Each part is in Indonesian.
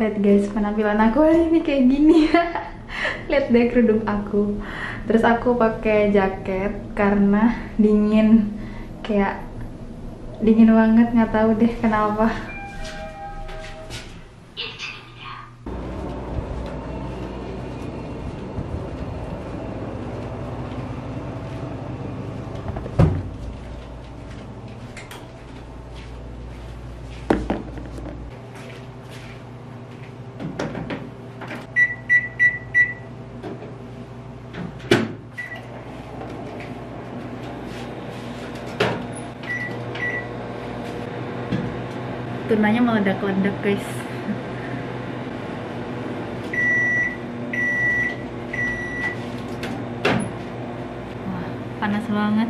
Lihat guys, penampilan aku hari ini kayak gini. Lihat deh kerudung aku. Terus aku pakai jaket karena dingin, kayak dingin banget, nggak tahu deh kenapa. Tunanya meledak-ledak guys. Wah, panas banget.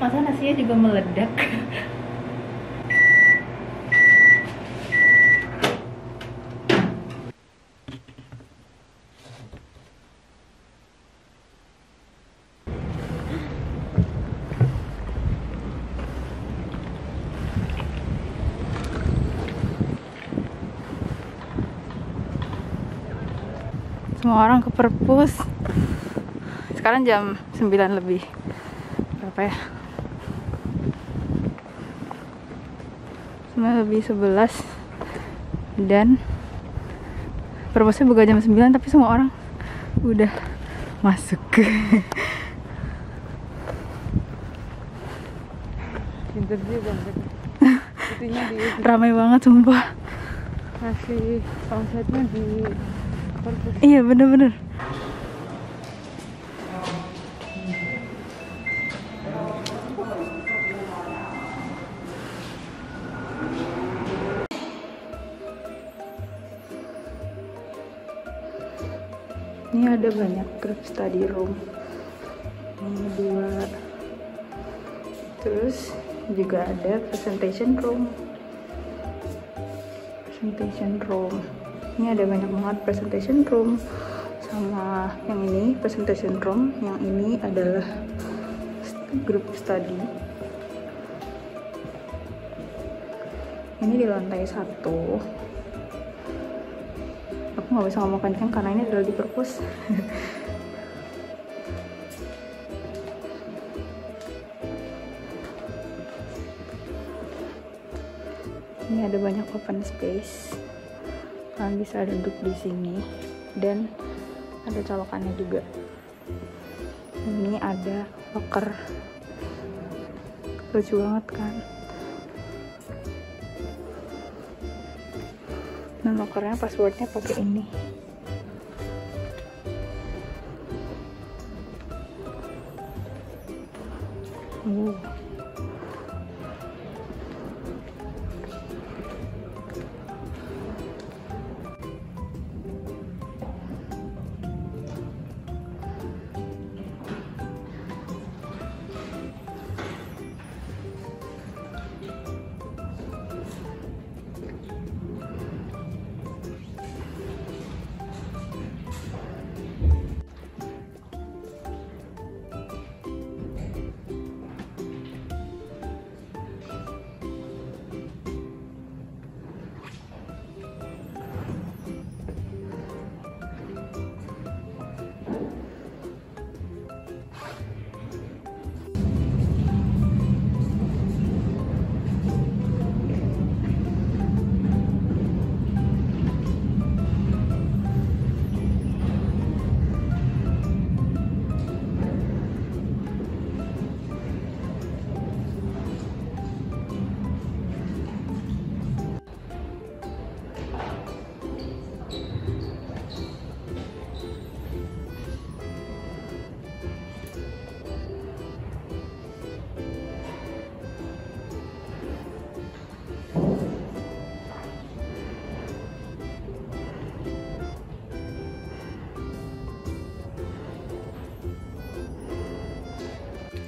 Masa nasinya juga meledak? Semua orang ke perpus. Sekarang jam 9 lebih. Berapa ya? 9 lebih 11. Dan perpusnya buka jam 9, tapi semua orang udah masuk. Pinter juga mereka. Ramai banget sumpah. Kasih omsetnya di perpus. Iya bener-bener. Ini ada banyak group study room. Ini 2. Terus juga ada presentation room. Ini ada banyak banget presentation room. Sama yang ini presentation room, yang ini adalah group study. Ini di lantai 1. Aku nggak bisa ngomong kencang karena ini adalah di perpus. Ini ada banyak open space. Kalian bisa duduk di sini dan ada colokannya juga. Ini ada locker. Lucu banget kan? Nah, lockernya passwordnya pakai ini.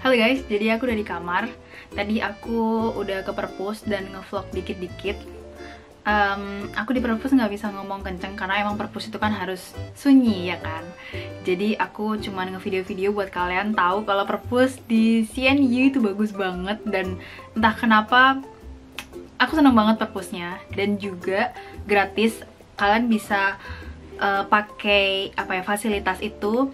Halo guys, jadi aku udah di kamar. Tadi aku udah ke perpus dan ngevlog dikit-dikit. aku di perpus nggak bisa ngomong kenceng karena emang perpus itu kan harus sunyi ya kan. Jadi aku cuman ngevideo-video buat kalian tahu kalau perpus di CNU itu bagus banget, dan entah kenapa aku seneng banget perpusnya, dan juga gratis. Kalian bisa pakai apa ya, fasilitas itu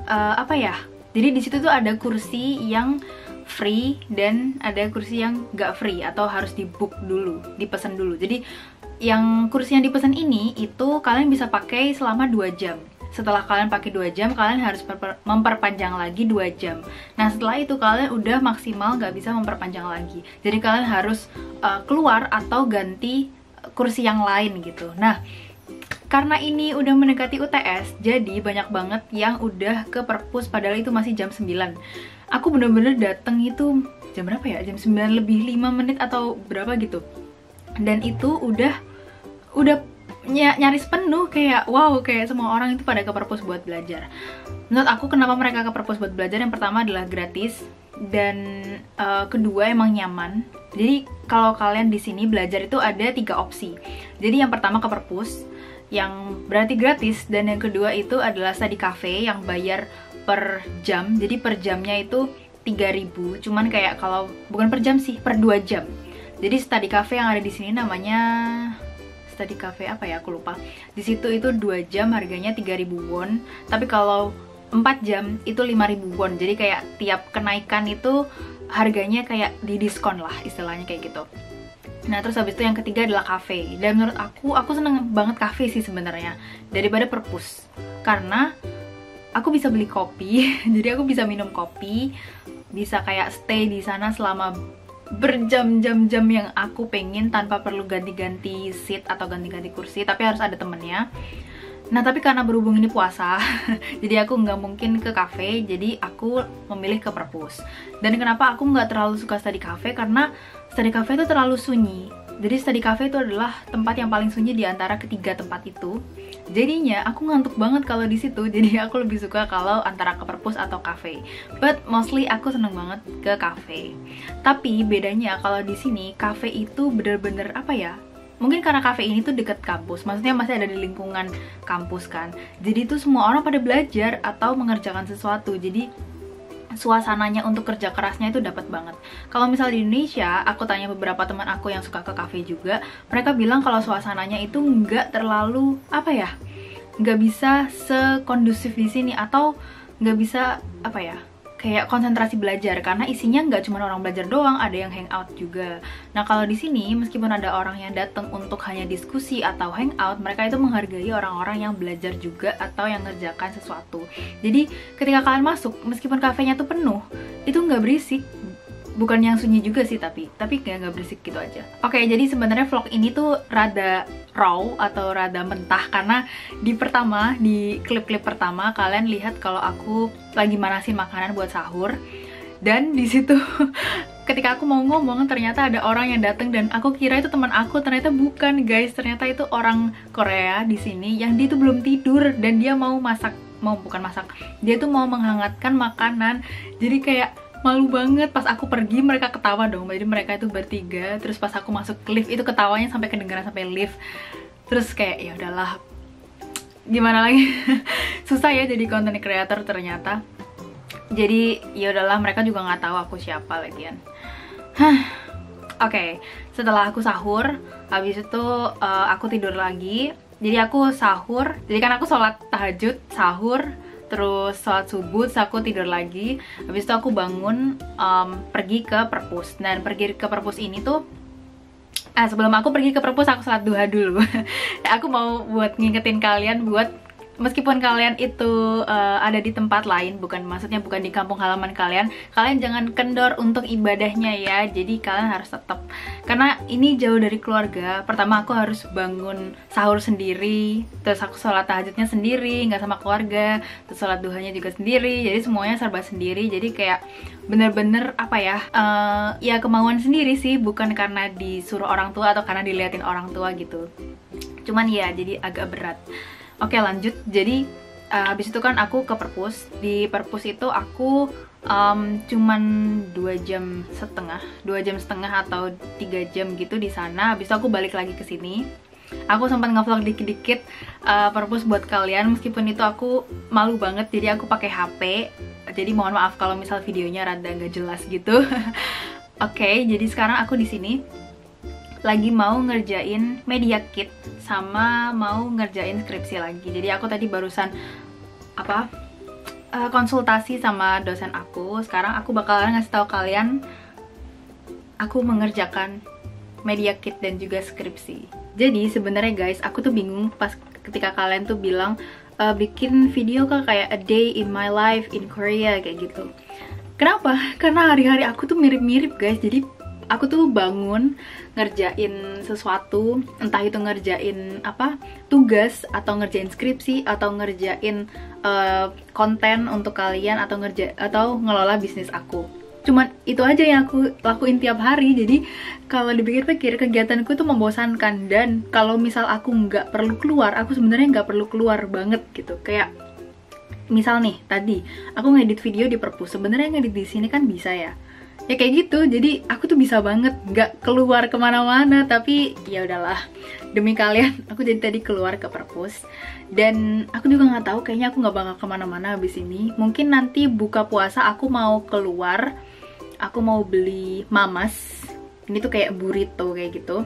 apa ya? Jadi di situ tuh ada kursi yang free dan ada kursi yang nggak free atau harus di book dulu, dipesan dulu. Jadi yang kursi yang dipesan ini itu kalian bisa pakai selama 2 jam. Setelah kalian pakai 2 jam, kalian harus memperpanjang lagi 2 jam. Nah setelah itu kalian udah maksimal nggak bisa memperpanjang lagi. Jadi kalian harus keluar atau ganti kursi yang lain gitu. Nah karena ini udah mendekati UTS, jadi banyak banget yang udah ke perpus padahal itu masih jam 9. Aku bener-bener dateng itu jam berapa ya? Jam 9 lebih 5 menit atau berapa gitu. Dan itu udah nyaris penuh, kayak wow, kayak semua orang itu pada ke perpus buat belajar. Menurut aku kenapa mereka ke perpus buat belajar, yang pertama adalah gratis, dan kedua emang nyaman. Jadi kalau kalian di sini belajar itu ada 3 opsi. Jadi yang pertama ke perpus, yang berarti gratis, dan yang kedua itu adalah study cafe yang bayar per jam. Jadi per jamnya itu 3.000. Cuman kayak kalau bukan per jam sih, per 2 jam. Jadi study cafe yang ada di sini namanya study cafe apa ya, aku lupa. Di situ itu 2 jam harganya 3.000 won. Tapi kalau 4 jam itu 5.000 won. Jadi kayak tiap kenaikan itu harganya kayak didiskon lah, istilahnya kayak gitu. Nah terus habis itu yang ketiga adalah cafe. Dan menurut aku seneng banget cafe sih sebenarnya daripada perpus. Karena aku bisa beli kopi, jadi aku bisa minum kopi, bisa kayak stay di sana selama berjam-jam yang aku pengen tanpa perlu ganti-ganti seat atau ganti-ganti kursi, tapi harus ada temennya. Nah tapi karena berhubung ini puasa, jadi aku nggak mungkin ke cafe, jadi aku memilih ke perpus. Dan kenapa aku nggak terlalu suka study cafe? Karena study cafe itu terlalu sunyi. Jadi study cafe itu adalah tempat yang paling sunyi di antara ketiga tempat itu. Jadinya aku ngantuk banget kalau di situ. Jadi aku lebih suka kalau antara ke perpus atau cafe. But mostly aku seneng banget ke cafe. Tapi bedanya kalau di sini cafe itu bener-bener apa ya? Mungkin karena cafe ini tuh deket kampus, maksudnya masih ada di lingkungan kampus kan. Jadi tuh semua orang pada belajar atau mengerjakan sesuatu. Jadi suasananya untuk kerja kerasnya itu dapat banget. Kalau misal di Indonesia, aku tanya beberapa teman aku yang suka ke cafe juga, mereka bilang kalau suasananya itu nggak terlalu apa ya, nggak bisa sekondusif di sini, atau nggak bisa apa ya, kayak konsentrasi belajar, karena isinya nggak cuma orang belajar doang, ada yang hangout juga. Nah kalau di sini meskipun ada orang yang datang untuk hanya diskusi atau hangout, mereka itu menghargai orang-orang yang belajar juga atau yang ngerjakan sesuatu. Jadi ketika kalian masuk, meskipun kafenya tuh penuh, itu nggak berisik. Bukan yang sunyi juga sih, tapi kayak nggak berisik gitu aja. Oke, jadi sebenarnya vlog ini tuh rada raw atau rada mentah, karena di klip-klip pertama kalian lihat kalau aku lagi manasin makanan buat sahur, dan di situ ketika aku mau ngomong ternyata ada orang yang datang dan aku kira itu teman aku, ternyata bukan guys, ternyata itu orang Korea di sini yang dia tuh belum tidur dan dia mau dia tuh mau menghangatkan makanan. Jadi kayak malu banget, pas aku pergi mereka ketawa dong. Jadi mereka itu bertiga, terus pas aku masuk ke lift itu ketawanya sampai kedengaran sampai lift. Terus kayak ya udahlah, gimana lagi. Susah ya jadi content creator ternyata. Jadi ya udahlah, mereka juga nggak tahu aku siapa lagian. Oke, setelah aku sahur, habis itu aku tidur lagi. Jadi aku sahur, jadi kan aku sholat tahajud, sahur, terus sholat subuh, terus aku tidur lagi. Habis itu aku bangun, pergi ke perpus. Dan pergi ke perpus ini tuh, sebelum aku pergi ke perpus aku sholat duha dulu. Aku mau buat ngingetin kalian buat, meskipun kalian itu ada di tempat lain, maksudnya bukan di kampung halaman kalian jangan kendor untuk ibadahnya ya. Jadi kalian harus tetap, karena ini jauh dari keluarga. Pertama aku harus bangun sahur sendiri, terus aku sholat tahajudnya sendiri, nggak sama keluarga, terus sholat duhanya juga sendiri. Jadi semuanya serba sendiri. Jadi kayak bener-bener apa ya, ya kemauan sendiri sih, bukan karena disuruh orang tua atau karena diliatin orang tua gitu. Cuman ya jadi agak berat. Oke lanjut, jadi habis itu kan aku ke perpus. Di perpus itu aku Cuman 2 jam setengah atau 3 jam gitu di sana. Habis itu aku balik lagi ke sini. Aku sempat ngevlog dikit-dikit purpose buat kalian, meskipun itu aku malu banget, jadi aku pakai HP. Jadi mohon maaf kalau misal videonya rada nggak jelas gitu. Oke, jadi sekarang aku di sini lagi mau ngerjain media kit sama mau ngerjain skripsi lagi. Jadi aku tadi barusan konsultasi sama dosen aku. Sekarang aku bakalan ngasih tahu kalian aku mengerjakan media kit dan juga skripsi. Jadi sebenarnya guys, aku tuh bingung pas ketika kalian tuh bilang bikin video kan kayak a day in my life in Korea kayak gitu. Kenapa? Karena hari-hari aku tuh mirip-mirip guys. Jadi aku tuh bangun ngerjain sesuatu, entah itu ngerjain tugas atau ngerjain skripsi atau ngerjain konten untuk kalian atau ngelola bisnis aku. Cuman itu aja yang aku lakuin tiap hari. Jadi kalau dipikir-pikir kegiatanku tuh membosankan, dan kalau misal aku nggak perlu keluar, aku sebenarnya nggak perlu keluar banget gitu. Kayak misal nih tadi aku ngedit video di perpus, sebenarnya ngedit di sini kan bisa ya kayak gitu. Jadi aku tuh bisa banget nggak keluar kemana-mana, tapi ya udahlah, demi kalian aku jadi tadi keluar ke perpus. Dan aku juga nggak tahu, kayaknya aku nggak bakal kemana-mana habis ini. Mungkin nanti buka puasa aku mau keluar, aku mau beli mamas. Ini tuh kayak burrito kayak gitu.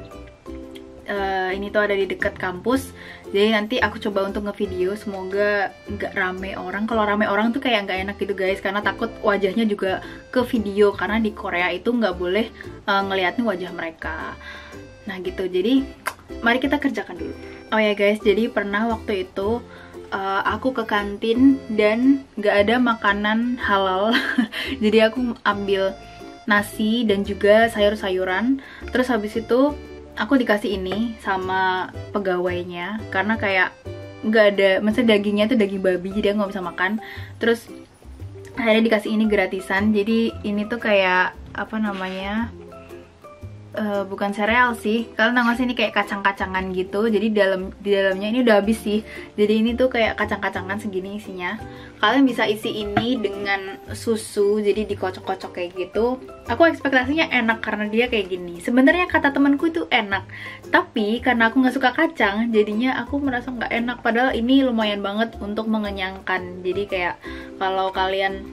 Ini tuh ada di dekat kampus. Jadi nanti aku coba untuk ngevideo. Semoga nggak rame orang. Kalau rame orang tuh kayak nggak enak gitu guys, karena takut wajahnya juga ke video. Karena di Korea itu nggak boleh ngeliatin wajah mereka. Nah gitu. Jadi mari kita kerjakan dulu. Oh ya guys, jadi pernah waktu itu aku ke kantin dan nggak ada makanan halal. Jadi aku ambil nasi dan juga sayur-sayuran. Terus habis itu aku dikasih ini sama pegawainya, karena kayak nggak ada, maksudnya dagingnya tuh daging babi, jadi aku nggak bisa makan. Terus akhirnya dikasih ini gratisan. Jadi ini tuh kayak bukan sereal sih, kalian tahu gak sih, ini kayak kacang-kacangan gitu. Jadi di dalamnya ini udah habis sih. Jadi ini tuh kayak kacang-kacangan segini isinya. Kalian bisa isi ini dengan susu, jadi dikocok-kocok kayak gitu. Aku ekspektasinya enak karena dia kayak gini. Sebenarnya kata temanku itu enak, tapi karena aku nggak suka kacang, jadinya aku merasa nggak enak. Padahal ini lumayan banget untuk mengenyangkan. Jadi kayak kalau kalian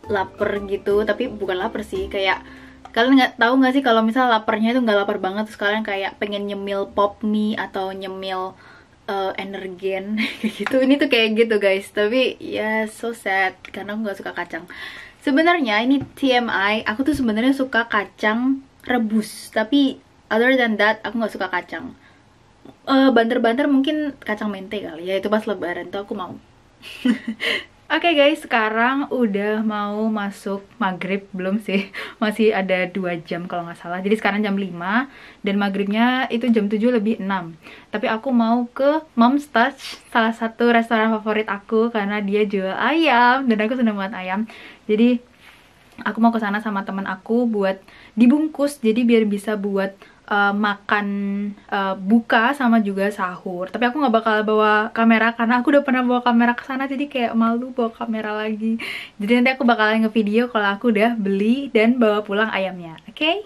lapar gitu, tapi bukan lapar sih, kayak kalian nggak sih kalau misal laparnya itu nggak lapar banget, terus kalian kayak pengen nyemil pop mie atau nyemil energen kayak gitu. Ini tuh kayak gitu guys, tapi ya so sad karena aku nggak suka kacang. Sebenarnya ini TMI, aku tuh sebenarnya suka kacang rebus, tapi other than that aku nggak suka kacang. Banter-banter mungkin kacang mente kali ya, itu pas lebaran tuh aku mau. Oke guys, sekarang udah mau masuk maghrib, belum sih, masih ada 2 jam kalau nggak salah. Jadi sekarang jam 5 dan maghribnya itu jam 7 lebih 6. Tapi aku mau ke Mom's Touch, salah satu restoran favorit aku karena dia jual ayam dan aku seneng banget ayam. Jadi aku mau ke sana sama teman aku buat dibungkus, jadi biar bisa buat makan buka sama juga sahur. Tapi aku nggak bakal bawa kamera karena aku udah pernah bawa kamera ke sana, jadi kayak malu bawa kamera lagi. Jadi nanti aku bakalan ngevideo kalau aku udah beli dan bawa pulang ayamnya. Oke?